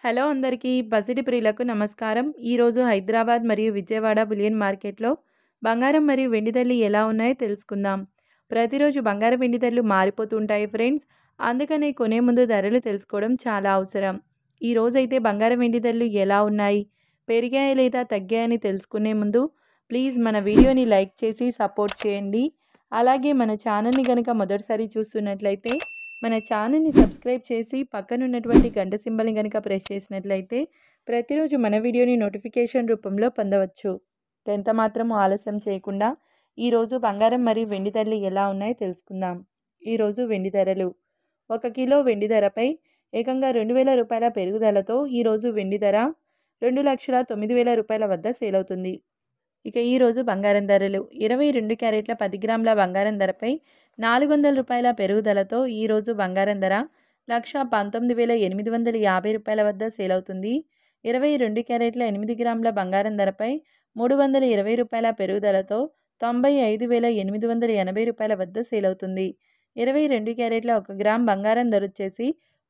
Hello అందరికీ బసిడి ప్రియులకు నమస్కారం. ఈరోజు హైదరాబాద్ మరియు విజయవాడ బులియన్ మార్కెట్లో బంగారం మరియు వెండి ధరలు ఎలా ఉన్నాయో తెలుసుకుందాం. ప్రతిరోజు బంగారం వెండి ధరలు మారిపోతూ ఉంటాయి ఫ్రెండ్స్. అందుకనే కొనే ముందు ధరలు తెలుసుకోవడం చాలా అవసరం. ఈ రోజైతే బంగారం వెండి ధరలు ఎలా ఉన్నాయి, పెరిగాయా లేదా తగ్గాయని తెలుసుకునే ముందు ప్లీజ్ మన వీడియోని లైక్ చేసి సపోర్ట్ చేయండి. అలాగే మన ఛానల్ని కనుక మొదటిసారి చూస్తున్నట్లయితే మన ఛానల్ని సబ్స్క్రైబ్ చేసి పక్కనున్నటువంటి గంట సింబల్ని కనుక ప్రెస్ చేసినట్లయితే ప్రతిరోజు మన వీడియోని నోటిఫికేషన్ రూపంలో పొందవచ్చు. ఎంత మాత్రం ఆలస్యం చేయకుండా ఈరోజు బంగారం మరియు వెండి ధరలు ఎలా ఉన్నాయో తెలుసుకుందాం. ఈరోజు వెండి ధరలు 1 కిలో వెండి ధరపై ఏకంగా 2,000 రూపాయల పెరుగుదలతో ఈరోజు వెండి ధర 2,09,000 రూపాయల వద్ద సేల్ అవుతుంది. ఇక ఈరోజు బంగారం ధరలు 22 క్యారెట్ల 10 గ్రాముల బంగారం ధరపై 400 రూపాయల పెరుగుదలతో ఈరోజు బంగారం ధర 1,19,850 రూపాయల వద్ద సేల్ అవుతుంది. 22 క్యారెట్ల 8 గ్రాముల బంగారం ధరపై 320 రూపాయల పెరుగుదలతో 95,880 రూపాయల వద్ద సేల్ అవుతుంది. 22 క్యారెట్ల 1 గ్రామ్ బంగారం ధర వచ్చేసి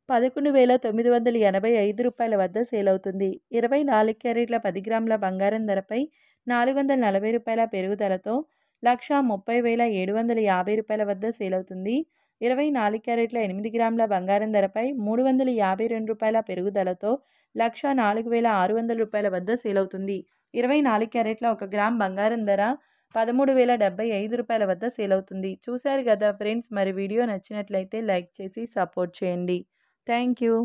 11,985 రూపాయల వద్ద సేల్ అవుతుంది. 24 క్యారెట్ల 10 గ్రాముల బంగారం ధరపై 440 రూపాయల పెరుగుదలతో 1,30,750 రూపాయల వద్ద సేల్ అవుతుంది. 24 క్యారెట్ల 8 గ్రాముల బంగారం ధరపై 352 రూపాయల పెరుగుదలతో 1,04,600 రూపాయల వద్ద సేల్ అవుతుంది. 24 క్యారెట్ల 1 గ్రామ్ బంగారం ధర 13,075 రూపాయల వద్ద సేల్ అవుతుంది. చూశారు కదా ఫ్రెండ్స్, మరి వీడియో నచ్చినట్లయితే లైక్ చేసి సపోర్ట్ చేయండి. Thank you.